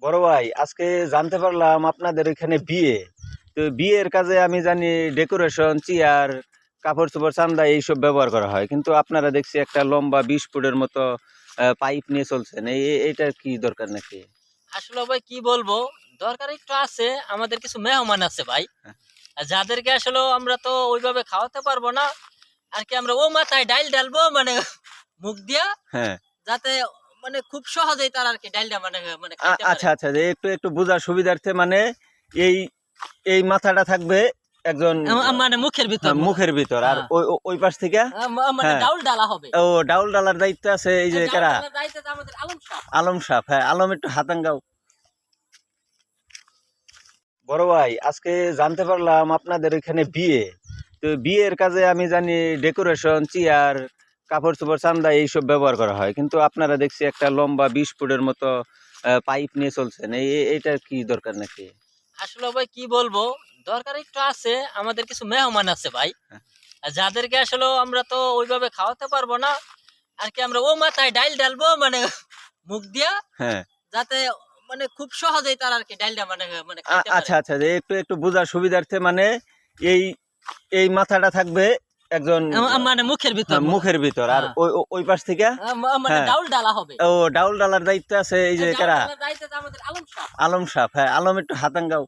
বড় ভাই, আজকে জানতে পারলাম আপনাদের এখানে বিয়ে। তো বিয়ের কাজে আমি জানি ডেকোরেশন, চেয়ার, কাপড় চোপড়, চান্দা এইসব ব্যবহার করা হয়, কিন্তু আপনারা দেখছি একটা লম্বা 20 ফুটের মতো পাইপ নিয়ে চলছেন। এইটার কি দরকার নাকি? আসলে ভাই কি বলবো, দরকার একটু আছে। আমাদের কিছু মেহমান আছে ভাই, হ্যাঁ। আর যাদেরকে আসলে আমরা তো ওইভাবে খাওয়াতে পারবো না আর কি। আমরা ও মাথায় ডাইল ঢালবো মানে মুখ দিয়া, হ্যাঁ। যাতে মানে খুব সহজেই তার আর কি ডাইলটা মানে মানে খাইতে পারে। আচ্ছা আচ্ছা, যে একটু একটু বোঝার সুবিধার্থে, মানে এই এই মাথাটা থাকবে একজন মানে মুখের ভিতর মুখের ভিতর, আর হ্যাঁ। ওই ওই পাশ থেকে মানে হ্যাঁ। ডাউল ডালা হবে। ও, ডাউল ডালার দায়িত্ব আছে এই যে ডাউল কারা? ডালার দায়িত্ব তো আমাদের আলম সাহেব। আলম সাহেব। হ্যাঁ, আলম একটু হাতাঙ্গাও। বড় ভাই, আজকে জানতে পারলাম আপনাদের এখানে বিয়ে। তো বিয়ের কাজে আমি জানি ডেকোরেশন, চেয়ার, কাপড় চোপড়, চান্দা এইসব ব্যবহার করা হয়, কিন্তু আপনারা দেখছি একটা লম্বা 20 ফুটের মতো পাইপ নিয়ে চলছেন। এইটার কি দরকার নাকি? আসলে ভাই কি বলবো, দরকার একটু আছে। আমাদের কিছু মেহমান আছে ভাই, হ্যাঁ। আর যাদেরকে আসলে আমরা তো ওইভাবে খাওয়াতে পারবো না আর কি। আমরা ও মাথায় ডাইল ঢালবো মানে মুখ দিয়া, হ্যাঁ। যাতে মানে খুব সহজেই তার আর কি ডাইলটা মানে মানে খাইতে পারে। আচ্ছা আচ্ছা, যে একটু একটু বোঝার সুবিধার্থে, মানে এই এই মাথাটা থাকবে একজন মানে মুখের ভিতর মুখের ভিতর, আর হ্যাঁ। ওই ওই পাশ থেকে মানে হ্যাঁ। ডাউল ডালা হবে। ও, ডাউল ডালার দায়িত্ব আছে এই যে ডাউল কারা? ডালার দায়িত্ব তো আমাদের আলম সাহেব। আলম সাহেব। হ্যাঁ, আলম একটু হাতাঙ্গাও।